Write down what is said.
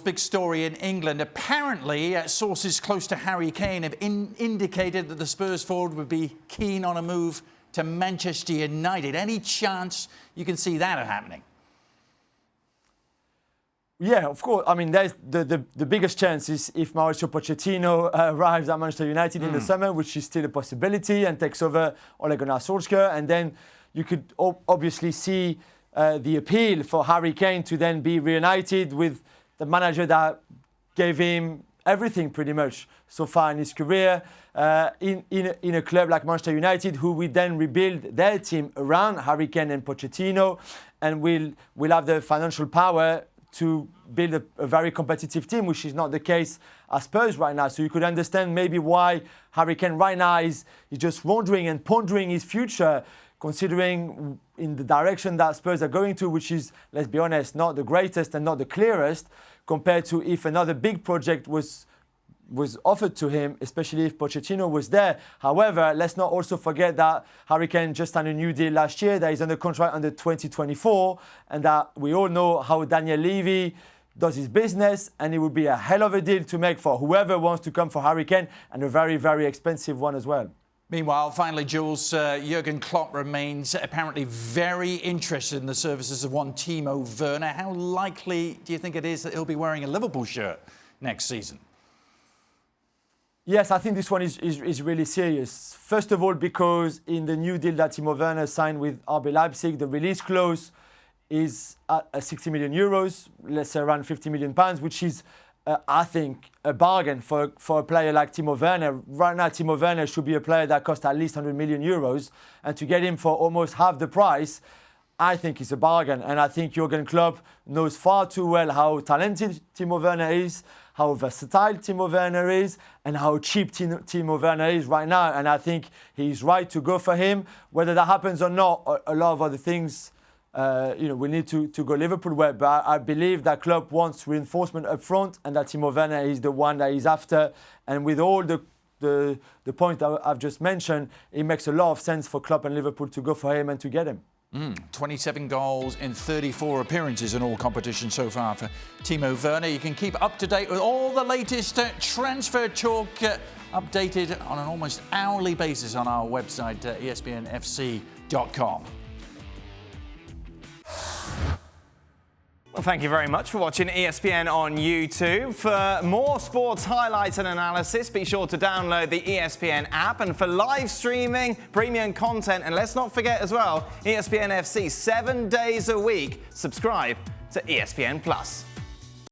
big story in England. Apparently, sources close to Harry Kane have indicated that the Spurs forward would be keen on a move to Manchester United. Any chance you can see that happening? Yeah, of course. I mean, there's the biggest chance is if Mauricio Pochettino arrives at Manchester United in the summer, which is still a possibility, and takes over Ole Gunnar Solskjaer. And then you could obviously see the appeal for Harry Kane to then be reunited with the manager that gave him everything pretty much so far in his career in a club like Manchester United, who will then rebuild their team around Harry Kane and Pochettino, and will have the financial power to build a very competitive team, which is not the case at Spurs right now. So you could understand maybe why Harry Kane right now is just wondering and pondering his future, considering in the direction that Spurs are going to, which is, let's be honest, not the greatest and not the clearest, compared to if another big project was offered to him, especially if Pochettino was there. However, let's not also forget that Harry Kane just signed a new deal last year, that he's under contract under 2024, and that we all know how Daniel Levy does his business, and it would be a hell of a deal to make for whoever wants to come for Harry Kane, and a very, very expensive one as well. Meanwhile, finally, Jules, Jurgen Klopp remains apparently very interested in the services of one Timo Werner. How likely do you think it is that he'll be wearing a Liverpool shirt next season? Yes, I think this one is really serious. First of all, because in the new deal that Timo Werner signed with RB Leipzig, the release clause is at 60 million euros, let's say around 50 million pounds, which is, I think, a bargain for a player like Timo Werner. Right now, Timo Werner should be a player that costs at least 100 million euros, and to get him for almost half the price, I think it's a bargain. And I think Jurgen Klopp knows far too well how talented Timo Werner is, how versatile Timo Werner is, and how cheap Timo Werner is right now. And I think he's right to go for him. Whether that happens or not, a lot of other things, we need to go Liverpool way. But I believe that Klopp wants reinforcement up front, and that Timo Werner is the one that he's after. And with all the points that I've just mentioned, it makes a lot of sense for Klopp and Liverpool to go for him and to get him. 27 goals in 34 appearances in all competitions so far for Timo Werner. You can keep up to date with all the latest transfer talk updated on an almost hourly basis on our website, espnfc.com. Well, thank you very much for watching ESPN on YouTube. For more sports highlights and analysis, be sure to download the ESPN app. And for live streaming, premium content, and let's not forget as well, ESPN FC 7 days a week. Subscribe to ESPN Plus.